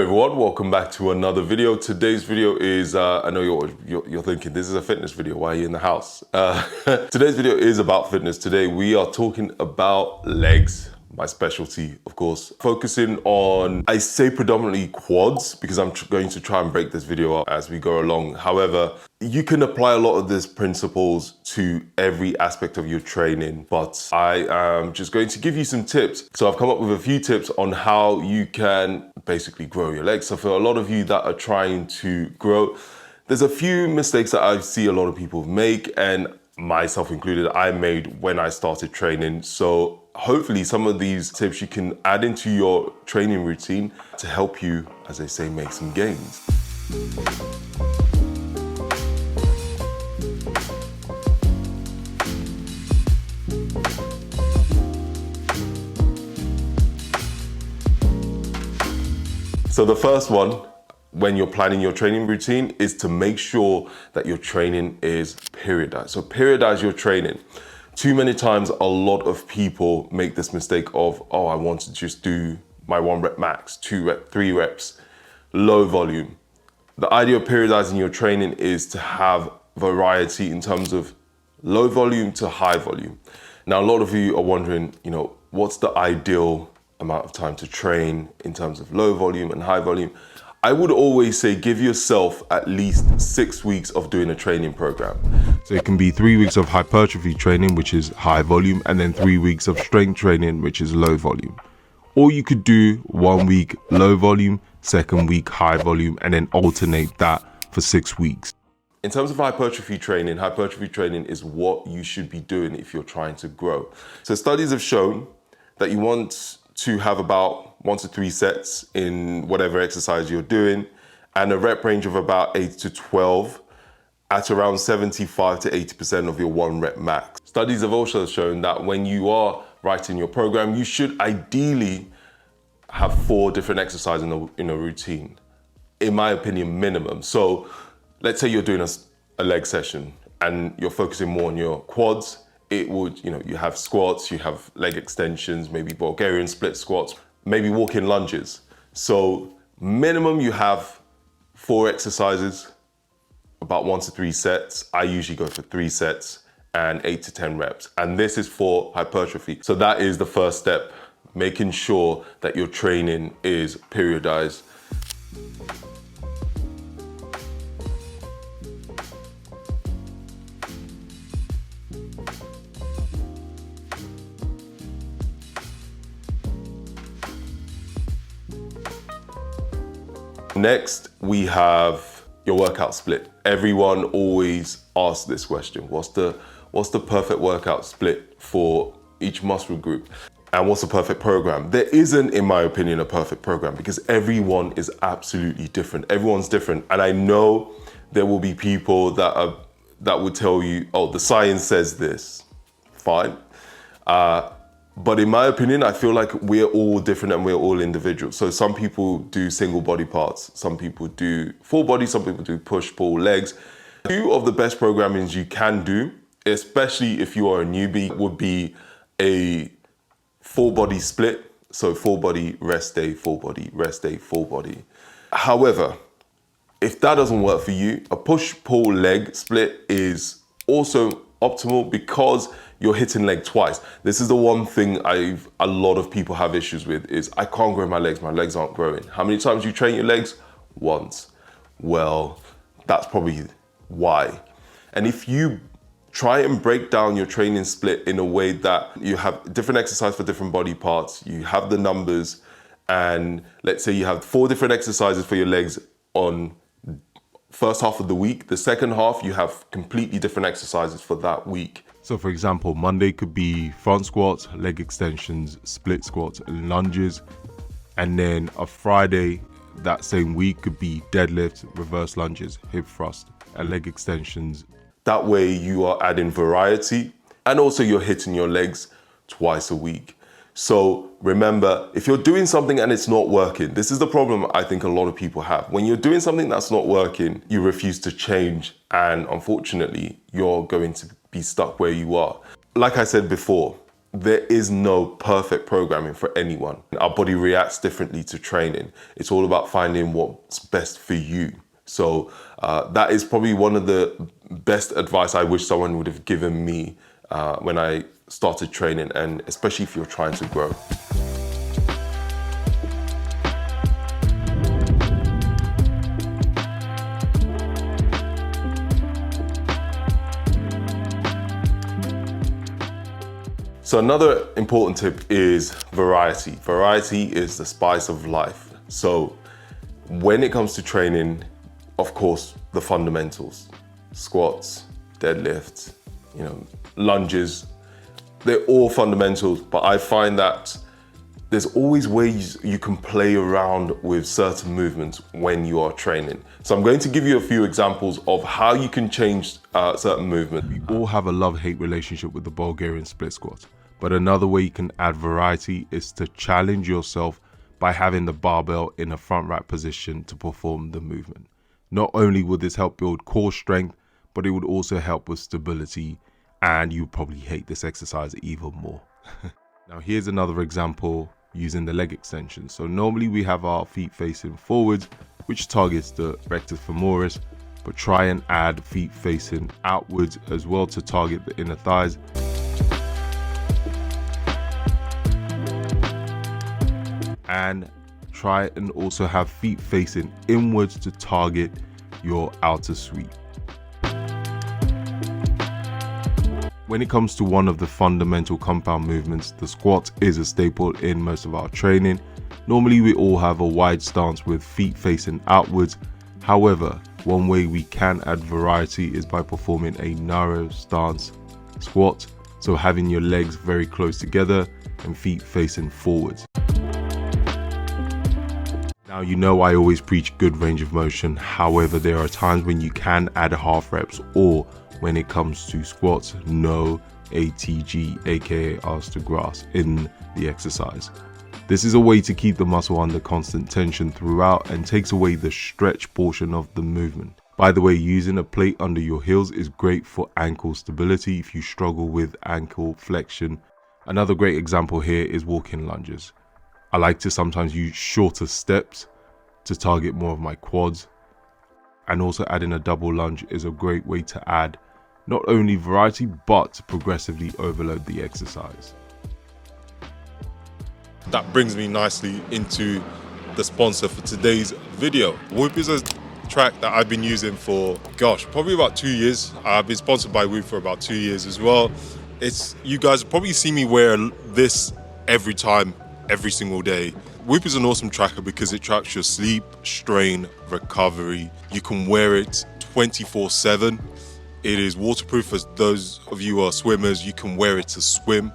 Hello everyone, welcome back to another video. Today's video is, I know you're thinking, this is a fitness video, why are you in the house? Today's video is about fitness. Today we are talking about legs, my specialty, of course. Focusing on, I say predominantly quads, because I'm going to try and break this video up as we go along. However, you can apply a lot of these principles to every aspect of your training, but I am just going to give you some tips. So I've come up with a few tips on how you can basically grow your legs. So for a lot of you that are trying to grow, there's a few mistakes that I see a lot of people make, and myself included, I made when I started training. So hopefully some of these tips you can add into your training routine to help you, as they say, make some gains. So the first one, when you're planning your training routine, is to make sure that your training is periodized. So periodize your training. Too many times, a lot of people make this mistake of, oh, I want to just do my 1 rep max, 2 rep, 3 reps, low volume. The idea of periodizing your training is to have variety in terms of low volume to high volume. Now, a lot of you are wondering, what's the ideal amount of time to train in terms of low volume and high volume? I would always say give yourself at least 6 weeks of doing a training program. So it can be 3 weeks of hypertrophy training, which is high volume, and then 3 weeks of strength training, which is low volume. Or you could do 1 week low volume, second week high volume, and then alternate that for 6 weeks. In terms of hypertrophy training is what you should be doing if you're trying to grow. So studies have shown that you want to have about 1 to 3 sets in whatever exercise you're doing, and a rep range of about 8 to 12 at around 75 to 80% of your 1 rep max. Studies have also shown that when you are writing your program, you should ideally have 4 different exercises in a routine, in my opinion, minimum. So let's say you're doing a leg session and you're focusing more on your quads. It would, you have squats, you have leg extensions, maybe Bulgarian split squats, maybe walking lunges. So minimum you have 4 exercises, about 1 to 3 sets. I usually go for 3 sets and 8 to 10 reps. And this is for hypertrophy. So that is the first step, making sure that your training is periodized. Next, we have your workout split. Everyone always asks this question. What's the perfect workout split for each muscle group? And what's the perfect program? There isn't, in my opinion, a perfect program because everyone is absolutely different. Everyone's different. And I know there will be people that would tell you, oh, the science says this. Fine. But in my opinion, I feel like we're all different and we're all individual. So some people do single body parts, some people do full body, some people do push, pull, legs. 2 of the best programmings you can do, especially if you are a newbie, would be a full body split. So full body, rest day, full body, rest day, full body. However, if that doesn't work for you, a push, pull, leg split is also optimal because you're hitting leg twice. This is the one thing a lot of people have issues with is I can't grow my legs aren't growing. How many times you train your legs? Once. Well, that's probably why. And if you try and break down your training split in a way that you have different exercise for different body parts, you have the numbers, and let's say you have 4 different exercises for your legs on first half of the week, the second half you have completely different exercises for that week. So for example, Monday could be front squats, leg extensions, split squats, and lunges. And then a Friday, that same week could be deadlifts, reverse lunges, hip thrust, and leg extensions. That way you are adding variety and also you're hitting your legs twice a week. So remember, if you're doing something and it's not working, this is the problem I think a lot of people have. When you're doing something that's not working, you refuse to change, and unfortunately, you're going to be stuck where you are. Like I said before, there is no perfect programming for anyone. Our body reacts differently to training. It's all about finding what's best for you. So that is probably one of the best advice I wish someone would have given me when I started training, and especially if you're trying to grow. So another important tip is variety. Variety is the spice of life. So when it comes to training, of course, the fundamentals, squats, deadlifts, lunges, they're all fundamentals, but I find that there's always ways you can play around with certain movements when you are training. So I'm going to give you a few examples of how you can change certain movements. We all have a love-hate relationship with the Bulgarian split squat, but another way you can add variety is to challenge yourself by having the barbell in a front rack position to perform the movement. Not only will this help build core strength, but it would also help with stability, and you probably hate this exercise even more. Now here's another example using the leg extension. So normally we have our feet facing forwards, which targets the rectus femoris, but try and add feet facing outwards as well to target the inner thighs. And try and also have feet facing inwards to target your outer sweep. When it comes to one of the fundamental compound movements, the squat is a staple in most of our training. Normally we all have a wide stance with feet facing outwards. However, one way we can add variety is by performing a narrow stance squat, so having your legs very close together and feet facing forwards. Now I always preach good range of motion. However, there are times when you can add half reps, or when it comes to squats, no ATG, aka arms to grass, in the exercise. This is a way to keep the muscle under constant tension throughout and takes away the stretch portion of the movement. By the way, using a plate under your heels is great for ankle stability if you struggle with ankle flexion. Another great example here is walking lunges. I like to sometimes use shorter steps to target more of my quads, and also adding a double lunge is a great way to add not only variety but to progressively overload the exercise. That brings me nicely into the sponsor for today's video. Whoop is a track that I've been using for, probably about 2 years. I've been sponsored by Whoop for about 2 years as well. You guys probably see me wear this every single day. Whoop is an awesome tracker because it tracks your sleep, strain, recovery. You can wear it 24/7. It is waterproof for those of you who are swimmers. You can wear it to swim.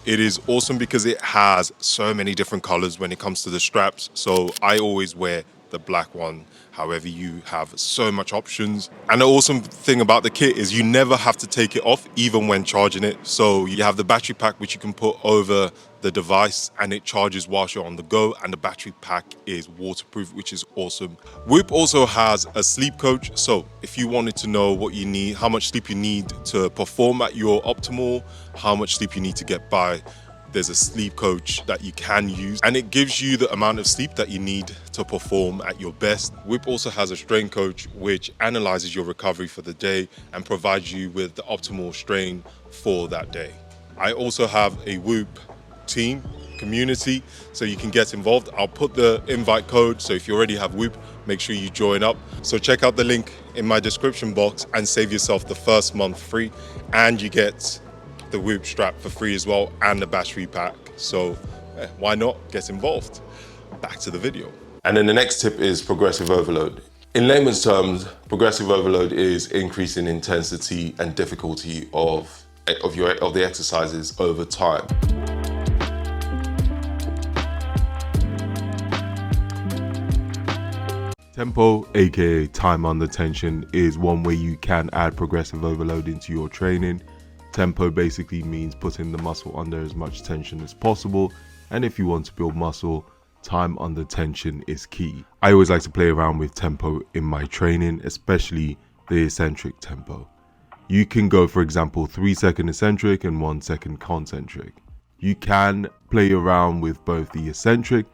It is awesome because it has so many different colors when it comes to the straps. So I always wear the black one. However, you have so much options. And the awesome thing about the kit is you never have to take it off, even when charging it. So you have the battery pack, which you can put over the device, and it charges whilst you're on the go. And the battery pack is waterproof, which is awesome. Whoop also has a sleep coach. So if you wanted to know what you need, how much sleep you need to perform at your optimal, how much sleep you need to get by, there's a sleep coach that you can use, and it gives you the amount of sleep that you need to perform at your best. Whoop also has a strain coach which analyzes your recovery for the day and provides you with the optimal strain for that day. I also have a Whoop team community, so you can get involved. I'll put the invite code, so if you already have Whoop, make sure you join up. So check out the link in my description box and save yourself the first month free, and you get the Whoop strap for free as well, and the battery pack. So why not get involved? Back to the video. And then the next tip is progressive overload. In layman's terms, progressive overload is increasing intensity and difficulty of the exercises over time. Tempo, aka time under tension, is one way you can add progressive overload into your training. Tempo basically means putting the muscle under as much tension as possible, and if you want to build muscle, time under tension is key. I always like to play around with tempo in my training, especially the eccentric tempo. You can go, for example, 3 second eccentric and 1 second concentric. You can play around with both the eccentric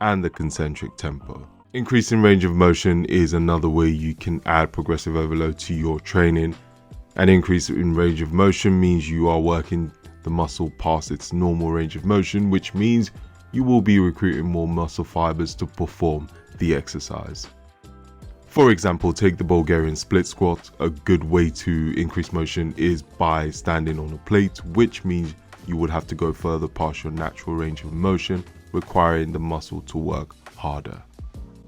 and the concentric tempo. Increasing range of motion is another way you can add progressive overload to your training. An increase in range of motion means you are working the muscle past its normal range of motion, which means you will be recruiting more muscle fibers to perform the exercise. For example, take the Bulgarian split squat. A good way to increase motion is by standing on a plate, which means you would have to go further past your natural range of motion, requiring the muscle to work harder.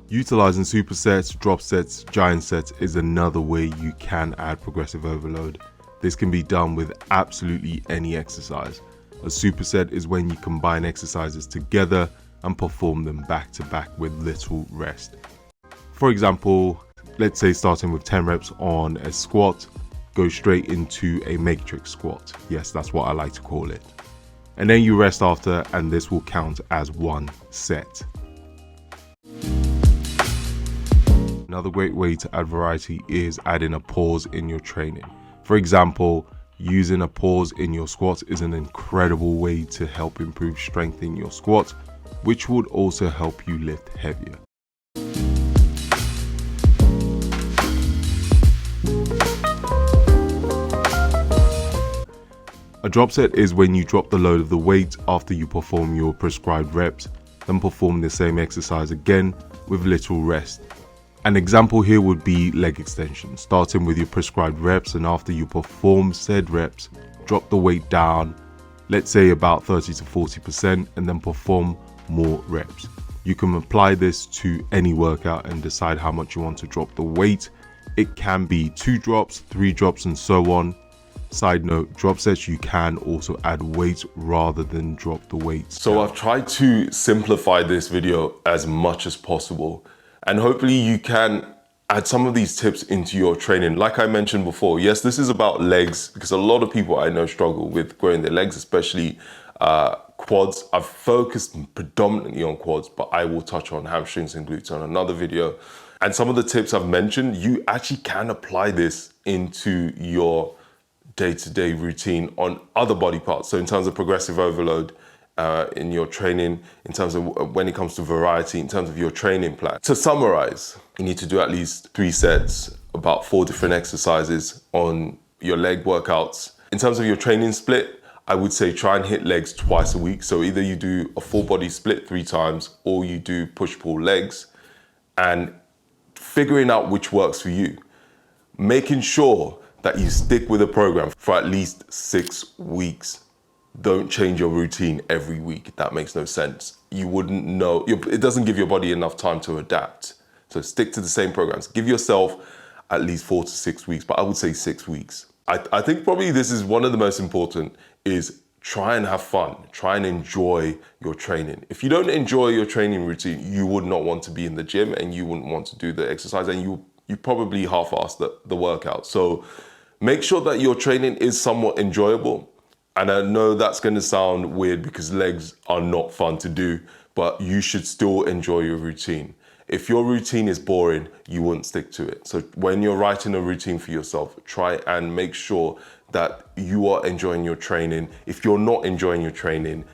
Utilizing supersets, drop sets, giant sets is another way you can add progressive overload. This can be done with absolutely any exercise. A superset is when you combine exercises together and perform them back to back with little rest. For example, let's say starting with 10 reps on a squat, go straight into a matrix squat. Yes, that's what I like to call it. And then you rest after, and this will count as one set. Another great way to add variety is adding a pause in your training. For example, using a pause in your squats is an incredible way to help improve strength in your squats, which would also help you lift heavier. A drop set is when you drop the load of the weight after you perform your prescribed reps, then perform the same exercise again with little rest. An example here would be leg extension, starting with your prescribed reps, and after you perform said reps, drop the weight down, let's say about 30 to 40%, and then perform more reps. You can apply this to any workout and decide how much you want to drop the weight. It can be 2 drops, 3 drops, and so on. Side note, drop sets, you can also add weight rather than drop the weight. So I've tried to simplify this video as much as possible, and hopefully you can add some of these tips into your training. Like I mentioned before, yes, this is about legs, because a lot of people I know struggle with growing their legs, especially quads. I've focused predominantly on quads, but I will touch on hamstrings and glutes on another video. And some of the tips I've mentioned, you actually can apply this into your day-to-day routine on other body parts. So in terms of progressive overload in your training, in terms of when it comes to variety, in terms of your training plan. To summarize, you need to do at least 3 sets, about 4 different exercises on your leg workouts. In terms of your training split, I would say try and hit legs twice a week. So either you do a full body split 3 times, or you do push-pull legs, and figuring out which works for you. Making sure that you stick with a program for at least 6 weeks. Don't change your routine every week. That makes no sense. You wouldn't know, it doesn't give your body enough time to adapt. So stick to the same programs. Give yourself at least 4 to 6 weeks, but I would say 6 weeks. I think probably this is one of the most important, is try and have fun. Try and enjoy your training. If you don't enjoy your training routine, you would not want to be in the gym, and you wouldn't want to do the exercise, and you probably half-ass the workout. So make sure that your training is somewhat enjoyable. And I know that's going to sound weird because legs are not fun to do, but you should still enjoy your routine. If your routine is boring, you won't stick to it. So when you're writing a routine for yourself, try and make sure that you are enjoying your training. If you're not enjoying your training,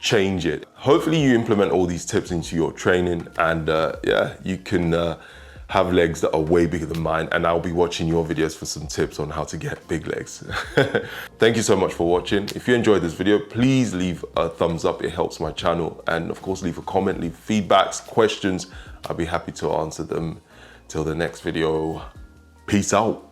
change it. Hopefully you implement all these tips into your training, and yeah, you can have legs that are way bigger than mine, and I'll be watching your videos for some tips on how to get big legs. Thank you so much for watching. If you enjoyed this video, please leave a thumbs up. It helps my channel. And of course, leave a comment, leave feedbacks, questions. I'll be happy to answer them. Till the next video, peace out.